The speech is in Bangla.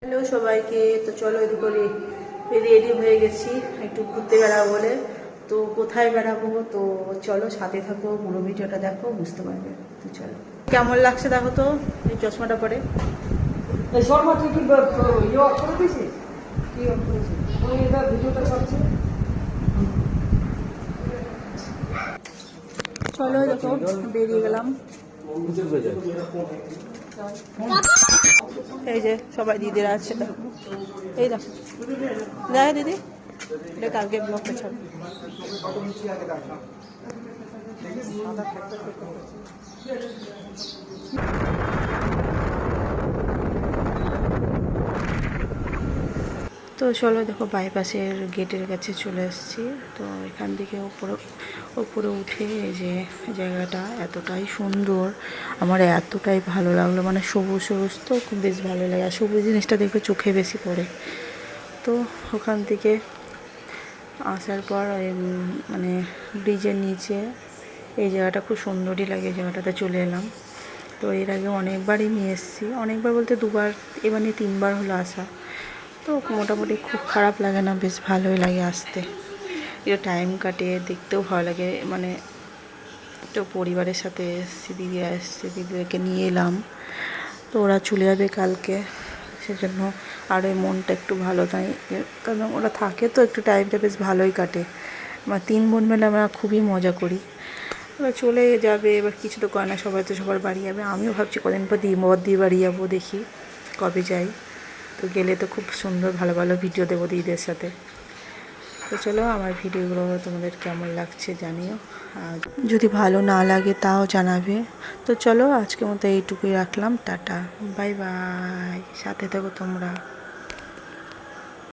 হ্যালো সবাইকে, তো চলো এদিকে রেডি হয়ে গেছি একটু ঘুরতে বেড়াবো বলে। তো কোথায় বেড়াবো, তো চলো সাথে থাকো, পুরো ভিডিওটা দেখো, বুঝতে পারবে। তো চলো, কেমন লাগছে দেখো তো এই চশমাটা পরে। এই শর্মা তুই কি ইয়ে অফ করে দিয়েছিস? কি অফ করেছিস? ওই এটা ভিডিওটা ছাড়ছে। চলো দেখো বেরিয়ে গেলাম। এই যে সবাই দিদিরা আছে, দেখো এই দেখো, দেখো দিদি, এটা কালকে ব্লগটা ছাড়ো। তো চলো দেখো বাইপাসের গেটের কাছে চলে এসেছি। তো এখান থেকে উপরে উঠে এই যে জায়গাটা এতটাই সুন্দর, আমার এতটাই ভালো লাগলো, মানে সবুজ সবুজ তো খুব বেশ ভালো লাগে, আর সবুজ জিনিসটা দেখবে চোখে বেশি পড়ে। তো ওখান থেকে আসার পর মানে ব্রিজের নিচে এই জায়গাটা খুব সুন্দরই লাগে, এই জায়গাটাতে চলে এলাম। তো এর আগে অনেকবারই নিয়ে এসেছি, অনেকবার বলতে দুবার, এবার নিয়ে 3বার হলো আসা। তো মোটামুটি খুব খারাপ লাগে না, বেশ ভালোই লাগে আসতে, একটু টাইম কাটে, দেখতেও ভালো লাগে। মানে তো পরিবারের সাথে এসেছি, দিদি এসছে, দিদিদেরকে নিয়ে এলাম। তো ওরা চলে যাবে কালকে, সেজন্য আরও মনটা একটু ভালো, তাই কারণ ওরা থাকে তো একটু টাইমটা বেশ ভালোই কাটে। আমার 3 বোন মিলে আমরা খুবই মজা করি। এবার চলে যাবে, এবার কিছু তো করে না, সবাই তো সবার বাড়ি যাবে। আমিও ভাবছি কদিন পর দিয়ে বাড়ি যাবো, দেখি কবে যাই। তো গেলে তো খুব সুন্দর ভালো ভালো ভিডিও দেবো দিদিদের সাথে। তো চলো, আমার ভিডিওগুলো তোমাদের কেমন লাগছে জানিও, আর যদি ভালো না লাগে তাও জানাবে। তো চলো আজকের মতো এইটুকুই রাখলাম, টাটা, বাই বাই, সাথে থাকো তোমরা।